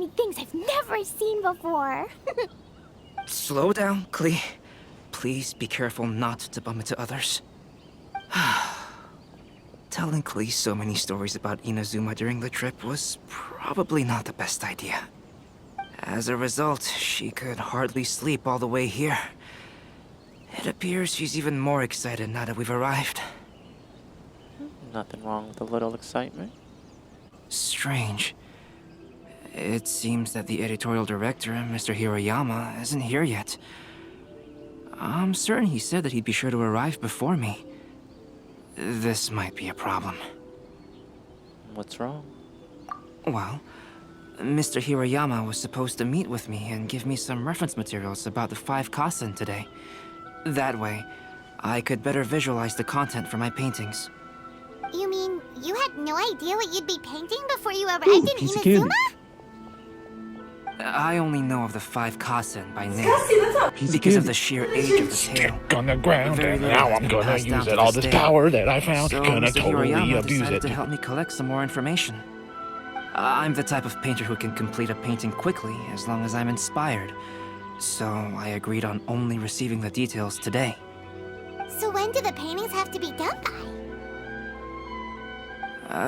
many things I've never seen before. Slow down, Klee. Please be careful not to bump into others. Telling Klee so many stories about Inazuma during the trip was probably not the best idea. As a result, she could hardly sleep all the way here. It appears she's even more excited now that we've arrived. Nothing wrong with a little excitement. Strange. It seems that the editorial director, Mr. Hiroyama, isn't here yet. I'm certain he said that he'd be sure to arrive before me. This might be a problem. What's wrong? Well, Mr. Hiroyama was supposed to meet with me and give me some reference materials about the 5 Kasen today. That way, I could better visualize the content for my paintings. You mean you had no idea what you'd be painting before you arrived in Inazuma? I only know of the 5 Kasen by name, because of the sheer age of the tale. On the ground, Very and little now has I'm been gonna passed down use to it. All this this day. power that I found, So gonna Mr. totally Hiroyama abuse decided it. to help me collect some more information. I'm the type of painter who can complete a painting quickly as long as I'm inspired. So I agreed on only receiving the details today. So when do the paintings have to be done by?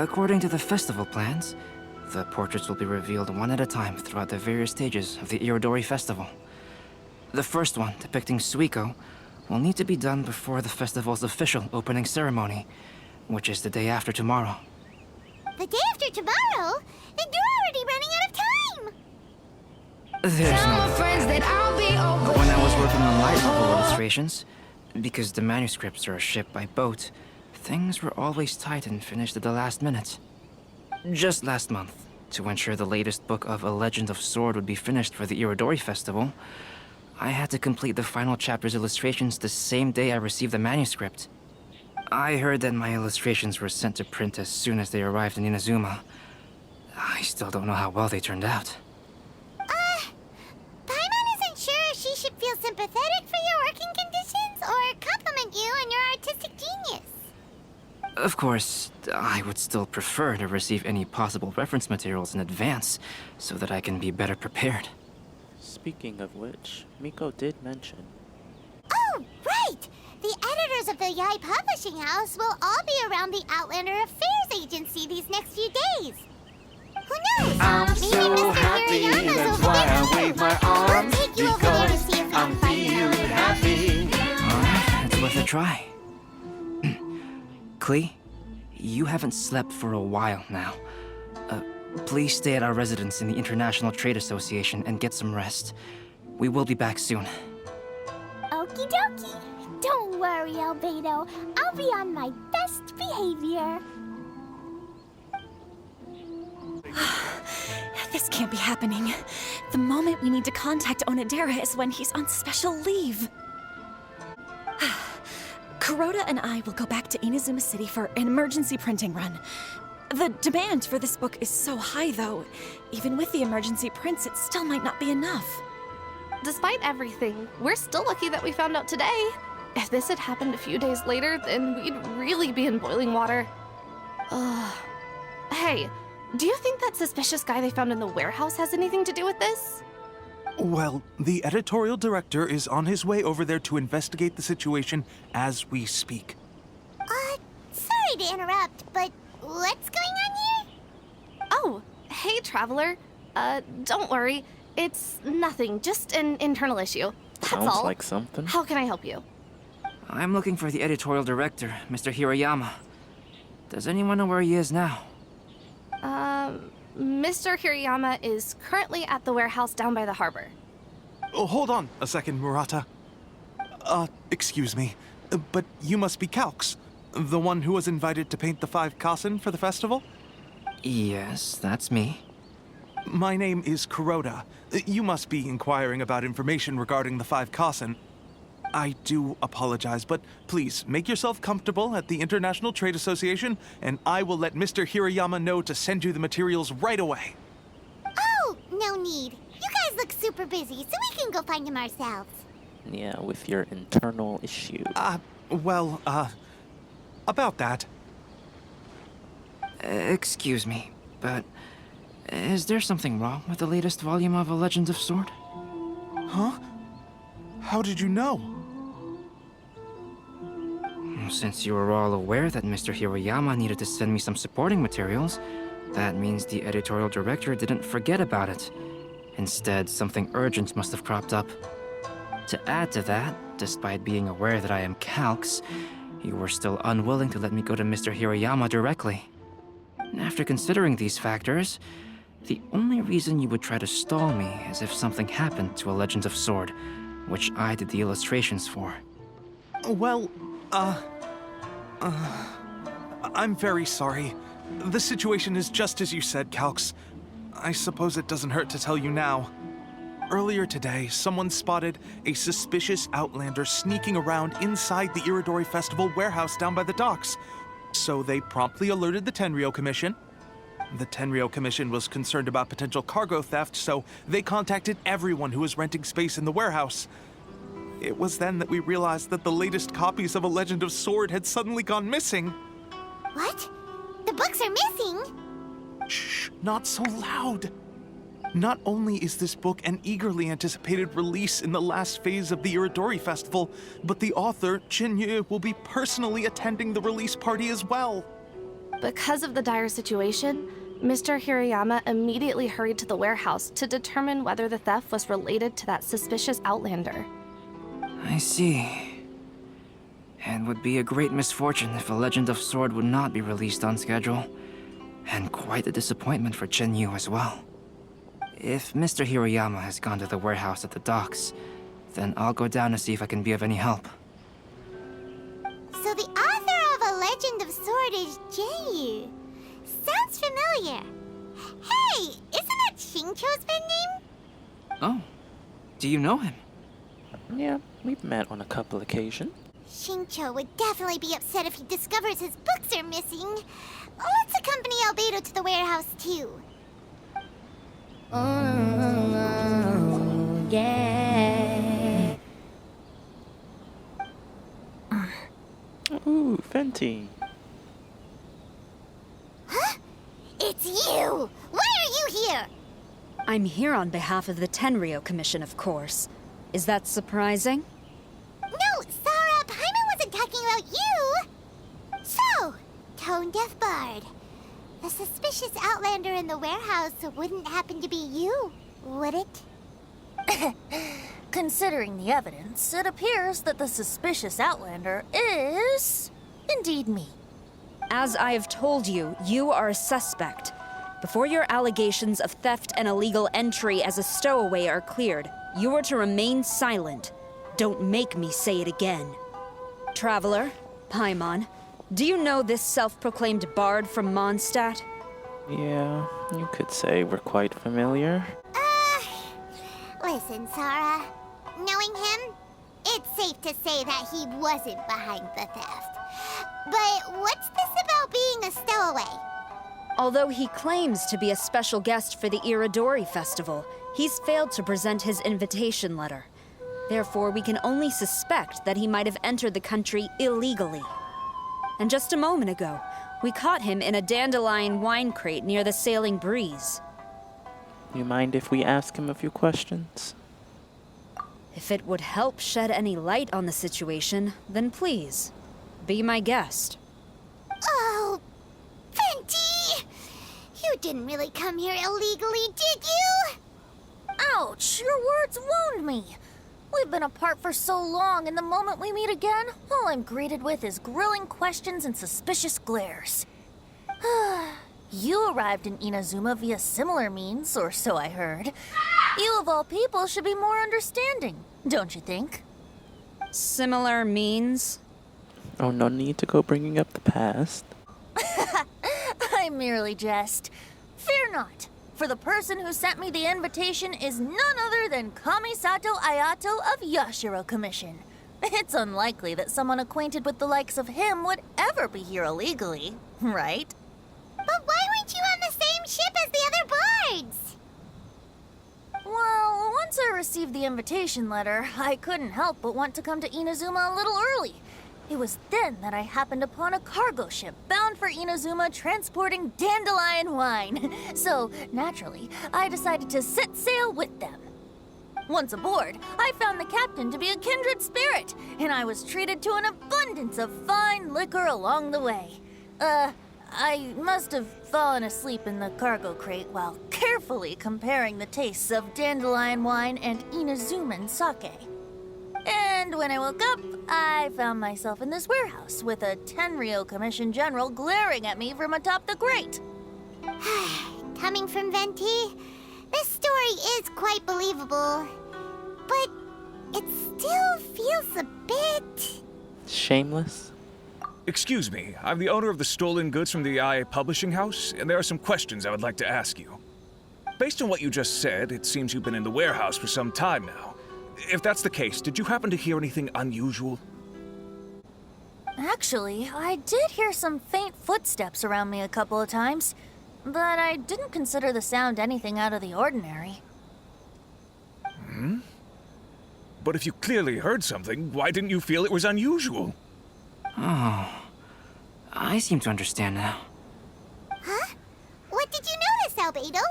According to the festival plans, the portraits will be revealed one at a time throughout the various stages of the Irodori Festival. The first one, depicting Suiko, will need to be done before the festival's official opening ceremony, which is the day after tomorrow. The day after tomorrow? Then you're already running out of time! There's no... But when I was working on light novel illustrations, because the manuscripts are shipped by boat, things were always tight and finished at the last minute. Just last month, to ensure the latest book of A Legend of Sword would be finished for the Irodori Festival, I had to complete the final chapter's illustrations the same day I received the manuscript. I heard that my illustrations were sent to print as soon as they arrived in Inazuma. I still don't know how well they turned out. Paimon isn't sure if she should feel sympathetic for your working conditions or compliment you on your artistic genius. Of course, I would still prefer to receive any possible reference materials in advance, so that I can be better prepared. Speaking of which, Miko did mention. Oh, right! The editors of the Yai Publishing House will all be around the Outlander Affairs Agency these next few days. Who knows? I'm Maybe so Mr. happy, Hirayama's that's over why there I too. wave my We'll arms, take you over there to because see if we I'm can find feeling out. happy. Alright, it's worth a try. Klee, you haven't slept for a while now. Please stay at our residence in the International Trade Association and get some rest. We will be back soon. Okie dokie. Don't worry, Albedo. I'll be on my best behavior. This can't be happening. The moment we need to contact Onodera is when he's on special leave. Kuroda and I will go back to Inazuma City for an emergency printing run. The demand for this book is so high, though. Even with the emergency prints, it still might not be enough. Despite everything, we're still lucky that we found out today. If this had happened a few days later, then we'd really be in boiling water. Hey, do you think that suspicious guy they found in the warehouse has anything to do with this? Well, the editorial director is on his way over there to investigate the situation as we speak. Sorry to interrupt, but what's going on here? Oh, hey, Traveler. Don't worry. It's nothing, just an internal issue. That's Sounds all. like something. How can I help you? I'm looking for the editorial director, Mr. Hiroyama. Does anyone know where he is now? Mr. Hirayama is currently at the warehouse down by the harbor. Oh, hold on a second, Murata. Excuse me, but you must be Calx, the one who was invited to paint the 5 Kasen for the festival? Yes, that's me. My name is Kuroda. You must be inquiring about information regarding the 5 Kasen. I do apologize, but please make yourself comfortable at the International Trade Association, and I will let Mr. Hirayama know to send you the materials right away. Oh, no need. You guys look super busy, so we can go find him ourselves. Yeah, with your internal issue. About that. Excuse me, but Is there something wrong with the latest volume of A Legend of Sword? Huh? How did you know? Since you were all aware that Mr. Hiroyama needed to send me some supporting materials, that means the editorial director didn't forget about it. Instead, something urgent must have cropped up. To add to that, despite being aware that I am Calx, you were still unwilling to let me go to Mr. Hiroyama directly. After considering these factors, the only reason you would try to stall me is if something happened to A Legend of Sword, which I did the illustrations for. Well, I'm very sorry. The situation is just as you said, Calx. I suppose it doesn't hurt to tell you now. Earlier today, someone spotted a suspicious outlander sneaking around inside the Iridori Festival warehouse down by the docks. So they promptly alerted the Tenryou Commission. The Tenryou Commission was concerned about potential cargo theft, so they contacted everyone who was renting space in the warehouse. It was then that we realized that the latest copies of A Legend of Sword had suddenly gone missing. What? The books are missing? Shh, not so loud. Not only is this book an eagerly anticipated release in the last phase of the Iridori Festival, but the author, Jinyu, will be personally attending the release party as well. Because of the dire situation, Mr. Hiroyama immediately hurried to the warehouse to determine whether the theft was related to that suspicious outlander. I see. It would be a great misfortune if A Legend of Sword would not be released on schedule. And quite a disappointment for Jinyu as well. If Mr. Hiroyama has gone to the warehouse at the docks, then I'll go down to see if I can be of any help. So the author of A Legend of Sword is Jinyu. Sounds familiar. Hey, isn't that Xingqiu's pen name? Oh, do you know him? Yeah, we've met on a couple occasions. Xingqiu would definitely be upset if he discovers his books are missing. Let's accompany Albedo to the warehouse, too. Oh, yeah. Ooh, Venti. Huh? It's you! Why are you here? I'm here on behalf of the Tenryou Commission, of course. Is that surprising? No, Sarah, Paimon wasn't talking about you! So, Tone-Deaf Bard. The suspicious outlander in the warehouse wouldn't happen to be you, would it? Considering the evidence, it appears that the suspicious outlander is indeed me. As I have told you, you are a suspect. Before your allegations of theft and illegal entry as a stowaway are cleared, you are to remain silent. Don't make me say it again. Traveler, Paimon, do you know this self-proclaimed bard from Mondstadt? Yeah, you could say we're quite familiar. Listen, Sarah. Knowing him, it's safe to say that he wasn't behind the theft. But what's this about being a stowaway? Although he claims to be a special guest for the Iridori Festival, he's failed to present his invitation letter. Therefore, we can only suspect that he might have entered the country illegally. And just a moment ago, we caught him in a dandelion wine crate near the Sailing Breeze. You mind if we ask him a few questions? If it would help shed any light on the situation, then please, be my guest. Oh, Venti! You didn't really come here illegally, did you? Ouch, your words wound me. We've been apart for so long, and the moment we meet again, all I'm greeted with is grilling questions and suspicious glares. You arrived in Inazuma via similar means, or so I heard. You of all people should be more understanding, don't you think? Similar means? Oh, no need to go bringing up the past. I merely jest. Fear not, for the person who sent me the invitation is none other than Kamisato Ayato of Yashiro Commission. It's unlikely that someone acquainted with the likes of him would ever be here illegally, right? But why weren't you on the same ship as the other bards? Well, once I received the invitation letter, I couldn't help but want to come to Inazuma a little early. It was then that I happened upon a cargo ship bound for Inazuma transporting dandelion wine. So, naturally, I decided to set sail with them. Once aboard, I found the captain to be a kindred spirit, and I was treated to an abundance of fine liquor along the way. I must have fallen asleep in the cargo crate while carefully comparing the tastes of dandelion wine and Inazuman sake. And when I woke up, I found myself in this warehouse with a Tenryou Commission General glaring at me from atop the crate. Coming from Venti, this story is quite believable. But it still feels a bit... Shameless? Excuse me, I'm the owner of the stolen goods from the IA Publishing House, and there are some questions I would like to ask you. Based on what you just said, it seems you've been in the warehouse for some time now. If that's the case, did you happen to hear anything unusual? Actually, I did hear some faint footsteps around me a couple of times, but I didn't consider the sound anything out of the ordinary. But if you clearly heard something, why didn't you feel it was unusual? Oh, I seem to understand now. Huh? What did you notice, Albedo?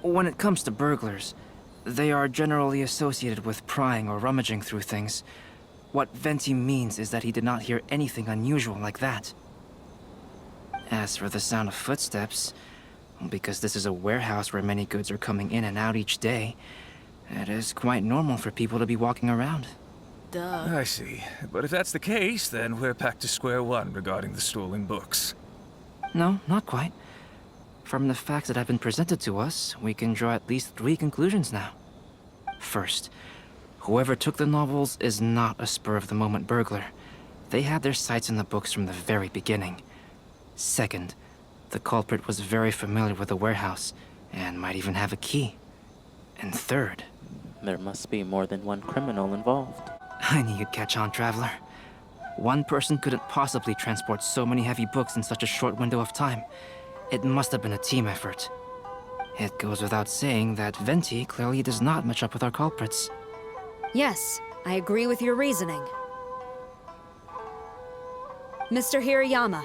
When it comes to burglars, they are generally associated with prying or rummaging through things. What Venti means is that he did not hear anything unusual like that. As for the sound of footsteps, because this is a warehouse where many goods are coming in and out each day, it is quite normal for people to be walking around. I see. But if that's the case, then we're back to square one regarding the stolen books. No, not quite. From the facts that have been presented to us, we can draw at least 3 conclusions now. First, whoever took the novels is not a spur-of-the-moment burglar. They had their sights on the books from the very beginning. Second, the culprit was very familiar with the warehouse, and might even have a key. And third... There must be more than one criminal involved. I knew you'd catch on, Traveler. One person couldn't possibly transport so many heavy books in such a short window of time. It must have been a team effort. It goes without saying that Venti clearly does not match up with our culprits. Yes, I agree with your reasoning. Mr. Hirayama,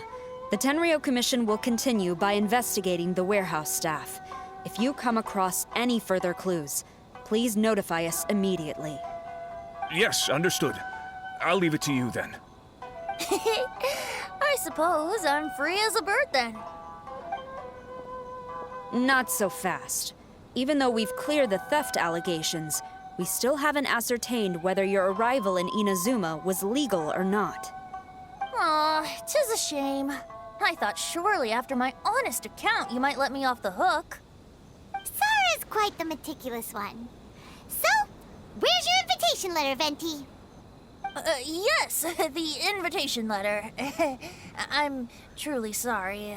the Tenryou Commission will continue by investigating the warehouse staff. If you come across any further clues, please notify us immediately. Yes, understood. I'll leave it to you then. I suppose I'm free as a bird then. Not so fast. Even though we've cleared the theft allegations, we still haven't ascertained whether your arrival in Inazuma was legal or not. Aw, 'tis a shame. I thought surely after my honest account you might let me off the hook. Sara's quite the meticulous one. So, where's your invitation letter, Venti? Yes, the invitation letter. I'm truly sorry.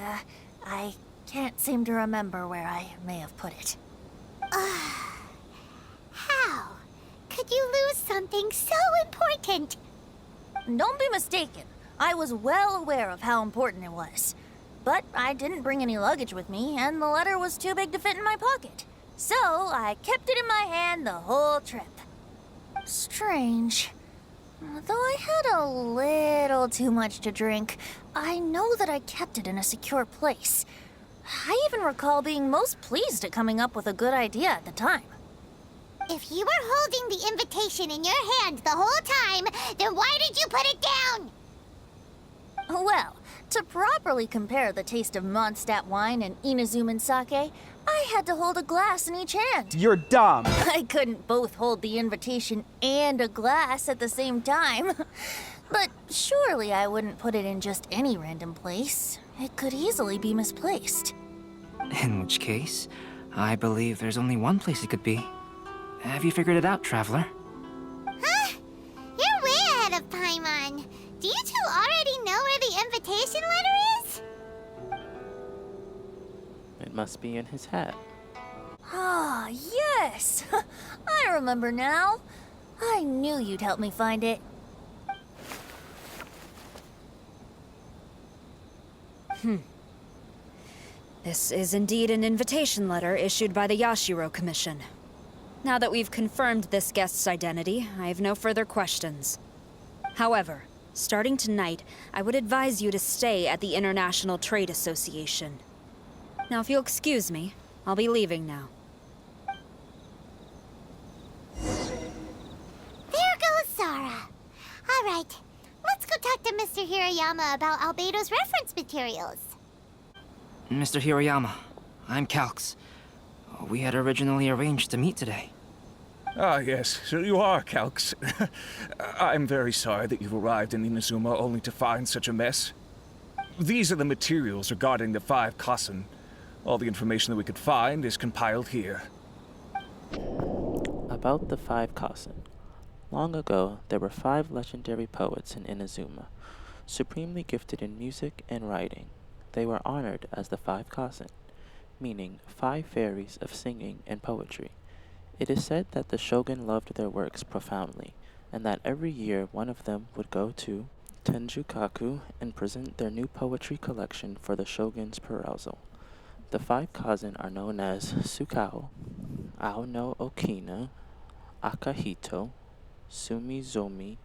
I can't seem to remember where I may have put it. How could you lose something so important? Don't be mistaken. I was well aware of how important it was. But I didn't bring any luggage with me, and the letter was too big to fit in my pocket. So I kept it in my hand the whole trip. Strange. Though I had a little too much to drink, I know that I kept it in a secure place. I even recall being most pleased at coming up with a good idea at the time. If you were holding the invitation in your hand the whole time, then why did you put it down? Well, to properly compare the taste of Mondstadt wine and Inazuman sake, I had to hold a glass in each hand. You're dumb. I couldn't both hold the invitation and a glass at the same time. But surely I wouldn't put it in just any random place. It could easily be misplaced. In which case, I believe there's only one place it could be. Have you figured it out, Traveler? Huh? You're way ahead of Paimon. Do you two already know where the invitation letter is? It must be in his hat. Ah, yes! I remember now. I knew you'd help me find it. This is indeed an invitation letter issued by the Yashiro Commission. Now that we've confirmed this guest's identity, I have no further questions. However, Starting tonight, I would advise you to stay at the International Trade Association. Now, if you'll excuse me, I'll be leaving now. There goes Sara. All right, let's go talk to Mr. Hirayama about Albedo's reference materials. Mr. Hirayama, I'm Calx. We had originally arranged to meet today. Ah, yes, so you are Calx. I'm very sorry that you've arrived in Inazuma only to find such a mess. These are the materials regarding the 5 Kasen. All the information that we could find is compiled here. About the 5 Kasen. Long ago, there were 5 legendary poets in Inazuma, supremely gifted in music and writing. They were honored as the 5 Kasen, meaning 5 fairies of singing and poetry. It is said that the shogun loved their works profoundly, and that every year one of them would go to Tenjukaku and present their new poetry collection for the shogun's perusal. The 5 Kazen are known as Sukao, Ao no Okina, Akahito, Sumizomi,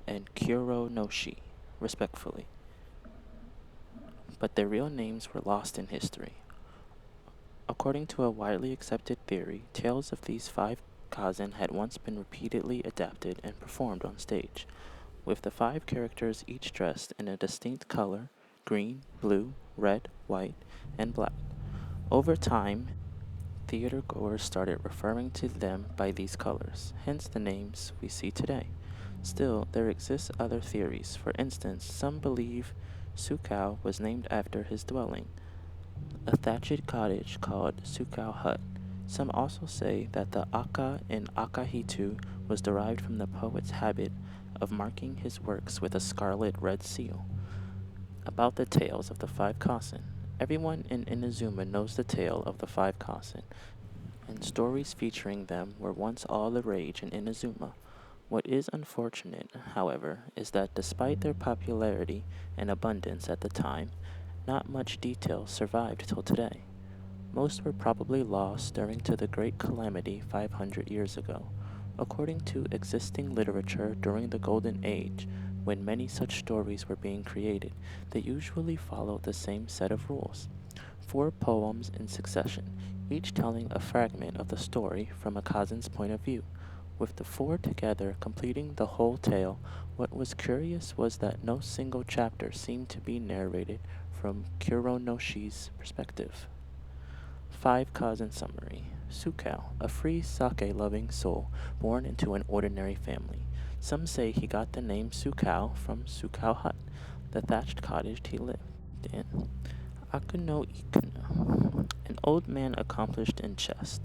and Kuro no Shi, respectfully. But their real names were lost in history. According to a widely accepted theory, tales of these 5 Kazen had once been repeatedly adapted and performed on stage, with the 5 characters each dressed in a distinct color: green, blue, red, white, and black. Over time, theater goers started referring to them by these colors, hence the names we see today. Still, there exist other theories. For instance, some believe Sukao was named after his dwelling, a thatched cottage called Sukao Hut. Some also say that the Aka in Akahitu was derived from the poet's habit of marking his works with a scarlet red seal. About the tales of the 5 Kasen. Everyone in Inazuma knows the tale of the 5 Kasen, and stories featuring them were once all the rage in Inazuma. What is unfortunate, however, is that despite their popularity and abundance at the time, not much detail survived till today. Most were probably lost during to the Great Calamity 500 years ago. According to existing literature during the Golden Age, when many such stories were being created, they usually followed the same set of rules. 4 poems in succession, each telling a fragment of the story from a Kazen's point of view. With the 4 together completing the whole tale, what was curious was that no single chapter seemed to be narrated from Kuro no Shi's perspective. 5 Kazen summary. Sukao, a free sake-loving soul born into an ordinary family. Some say he got the name Sukao from Sukao Hut, the thatched cottage he lived in. Akuno Ikuno, an old man accomplished in chess.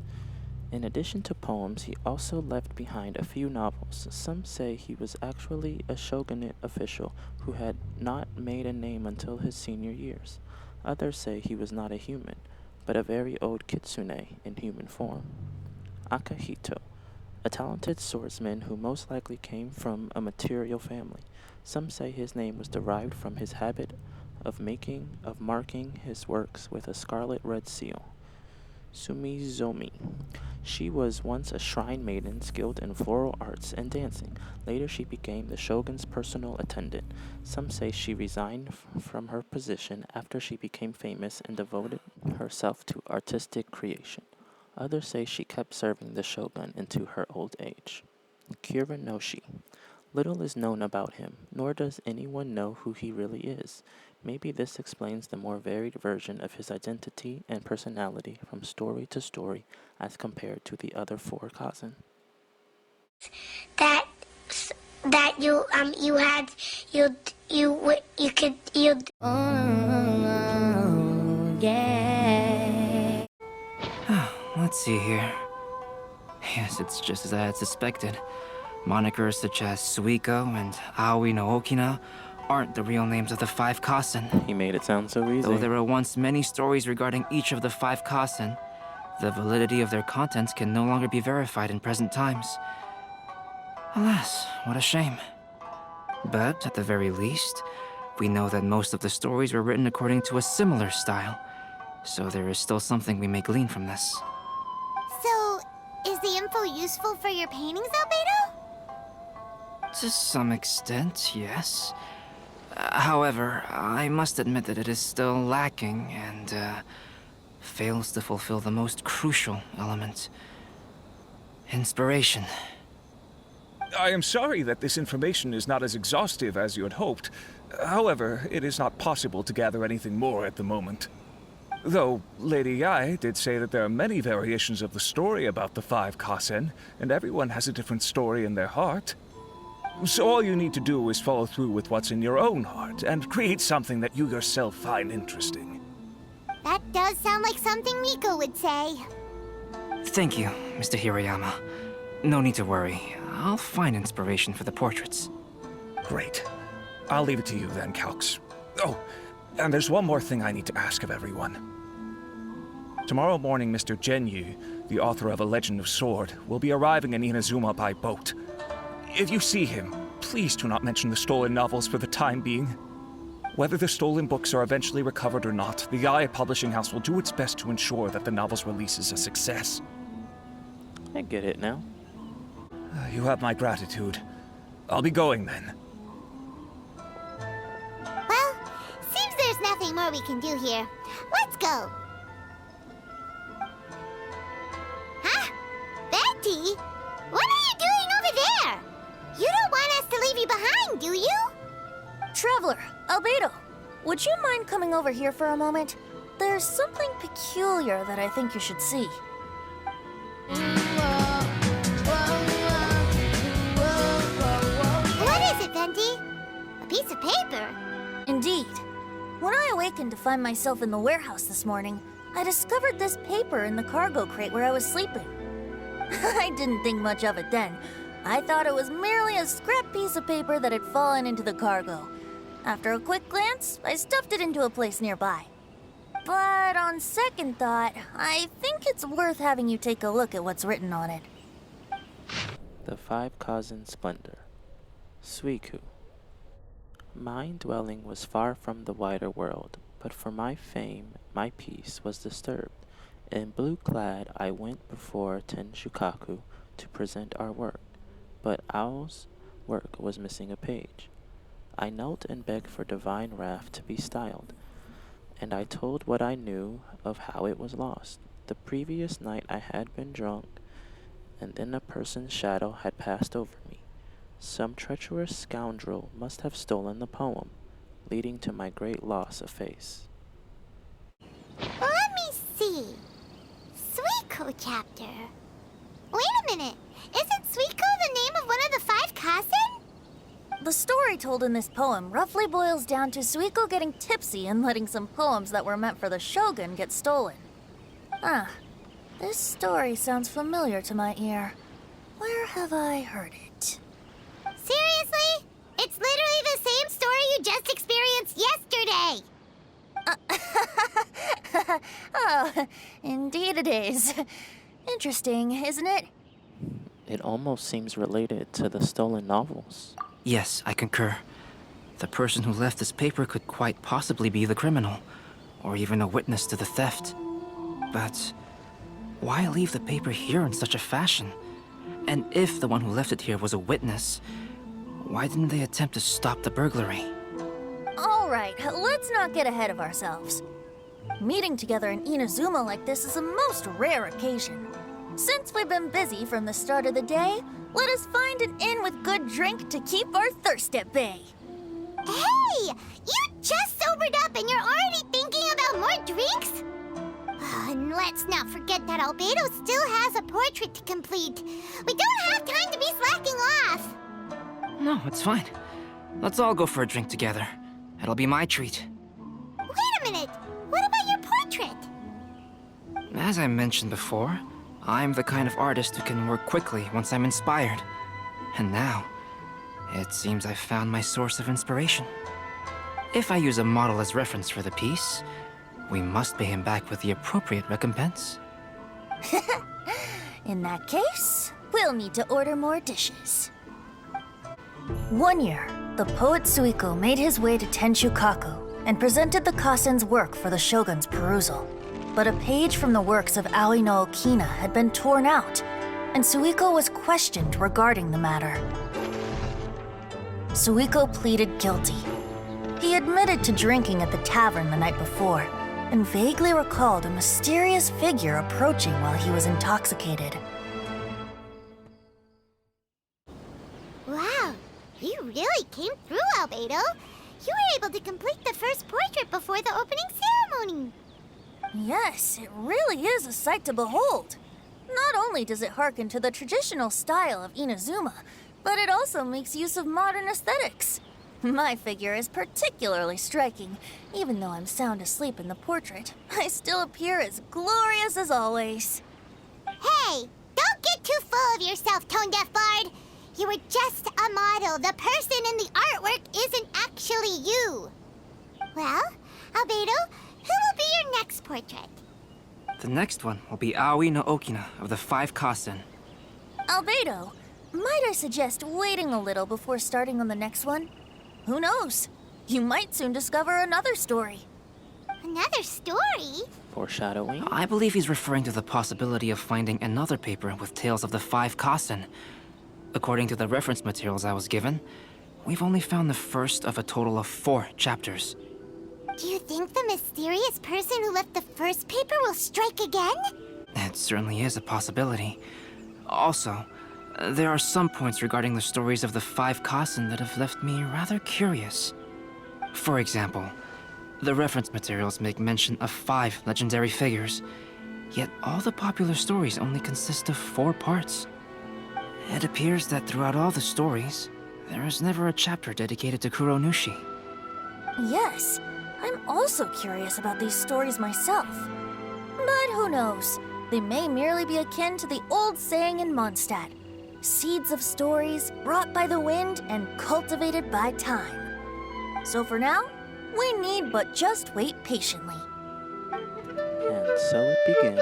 In addition to poems, he also left behind a few novels. Some say he was actually a shogunate official who had not made a name until his senior years. Others say he was not a human, but a very old kitsune in human form. Akahito, a talented swordsman who most likely came from a material family. Some say his name was derived from his habit of marking his works with a scarlet red seal. Sumizomi. She was once a shrine maiden skilled in floral arts and dancing. Later she became the shogun's personal attendant. Some say she resigned from her position after she became famous and devoted herself to artistic creation. Others say she kept serving the shogun into her old age. Kuro no Shi. Little is known about him, nor does anyone know who he really is. Maybe this explains the more varied version of his identity and personality from story to story as compared to the other 4 Kazen. That you could yeah. Let's see here. Yes, it's just as I had suspected. Monikers such as Suiko and Aoi no Okina aren't the real names of the 5 Kasen. He made it sound so easy. Though there were once many stories regarding each of the 5 Kasen, the validity of their contents can no longer be verified in present times. Alas, what a shame. But at the very least, we know that most of the stories were written according to a similar style, so there is still something we may glean from this. So, is the info useful for your paintings, Albedo? To some extent, yes. However, I must admit that it is still lacking and fails to fulfill the most crucial element. Inspiration. I am sorry that this information is not as exhaustive as you had hoped. However, it is not possible to gather anything more at the moment. Though, Lady Yae did say that there are many variations of the story about the 5 Kasen, and everyone has a different story in their heart. So all you need to do is follow through with what's in your own heart, and create something that you yourself find interesting. That does sound like something Miko would say. Thank you, Mr. Hirayama. No need to worry. I'll find inspiration for the portraits. Great. I'll leave it to you then, Calx. Oh, and there's one more thing I need to ask of everyone. Tomorrow morning, Mr. Genyu, the author of A Legend of Sword, will be arriving in Inazuma by boat. If you see him, please do not mention the stolen novels for the time being. Whether the stolen books are eventually recovered or not, the Yae Publishing House will do its best to ensure that the novel's release is a success. I get it now. You have my gratitude. I'll be going then. Well, seems there's nothing more we can do here. Let's go. Huh? Venti? What are you doing over there? You don't want us to leave you behind, do you? Traveler, Albedo, would you mind coming over here for a moment? There's something peculiar that I think you should see. What is it, Venti? A piece of paper? Indeed. When I awakened to find myself in the warehouse this morning, I discovered this paper in the cargo crate where I was sleeping. I didn't think much of it then. I thought it was merely a scrap piece of paper that had fallen into the cargo. After a quick glance, I stuffed it into a place nearby. But on second thought, I think it's worth having you take a look at what's written on it. The 5 Kazen Splendor. Suiku. My dwelling was far from the wider world, but for my fame, my peace was disturbed. In blue clad, I went before Tenshukaku to present our work, but Owl's work was missing a page. I knelt and begged for divine wrath to be styled, and I told what I knew of how it was lost. The previous night I had been drunk, and then a person's shadow had passed over me. Some treacherous scoundrel must have stolen the poem, leading to my great loss of face. Let me see. Suiko chapter. Wait a minute. Isn't Suiko the name of one of the 5 Kasen? The story told in this poem roughly boils down to Suiko getting tipsy and letting some poems that were meant for the shogun get stolen. This story sounds familiar to my ear. Where have I heard it? Seriously? It's literally the same story you just experienced yesterday. Oh, indeed it is. Interesting, isn't it? It almost seems related to the stolen novels. Yes, I concur. The person who left this paper could quite possibly be the criminal, or even a witness to the theft. But why leave the paper here in such a fashion? And if the one who left it here was a witness, why didn't they attempt to stop the burglary? All right, let's not get ahead of ourselves. Meeting together in Inazuma like this is a most rare occasion. Since we've been busy from the start of the day, let us find an inn with good drink to keep our thirst at bay. Hey! You just sobered up and you're already thinking about more drinks? And let's not forget that Albedo still has a portrait to complete. We don't have time to be slacking off. No, it's fine. Let's all go for a drink together. It'll be my treat. Wait a minute. What about your portrait? As I mentioned before, I'm the kind of artist who can work quickly once I'm inspired. And now, it seems I've found my source of inspiration. If I use a model as reference for the piece, we must pay him back with the appropriate recompense. In that case, we'll need to order more dishes. One year, the poet Suiko made his way to Tenshukaku and presented the Kasen's work for the shogun's perusal. But a page from the works of Aoi no Okina had been torn out, and Suiko was questioned regarding the matter. Suiko pleaded guilty. He admitted to drinking at the tavern the night before, and vaguely recalled a mysterious figure approaching while he was intoxicated. Wow, you really came through, Albedo. You were able to complete the first portrait before the opening ceremony. Yes, it really is a sight to behold. Not only does it harken to the traditional style of Inazuma, but it also makes use of modern aesthetics. My figure is particularly striking. Even though I'm sound asleep in the portrait, I still appear as glorious as always. Hey, don't get too full of yourself, Tone Deaf Bard. You were just a model. The person in the artwork isn't actually you. Well, Albedo, who will be your next portrait? The next one will be Aoi no Okina of the 5 Kasen. Albedo, might I suggest waiting a little before starting on the next one? Who knows? You might soon discover another story. Another story? Foreshadowing? I believe he's referring to the possibility of finding another paper with tales of the 5 Kasen. According to the reference materials I was given, we've only found the first of a total of 4 chapters. Do you think the mysterious person who left the first paper will strike again? It certainly is a possibility. Also, there are some points regarding the stories of the 5 Kasen that have left me rather curious. For example, the reference materials make mention of 5 legendary figures, yet all the popular stories only consist of 4 parts. It appears that throughout all the stories, there is never a chapter dedicated to Kuronushi. Yes, I'm also curious about these stories myself. But who knows? They may merely be akin to the old saying in Mondstadt. Seeds of stories brought by the wind and cultivated by time. So for now, we need but just wait patiently. And so it begins.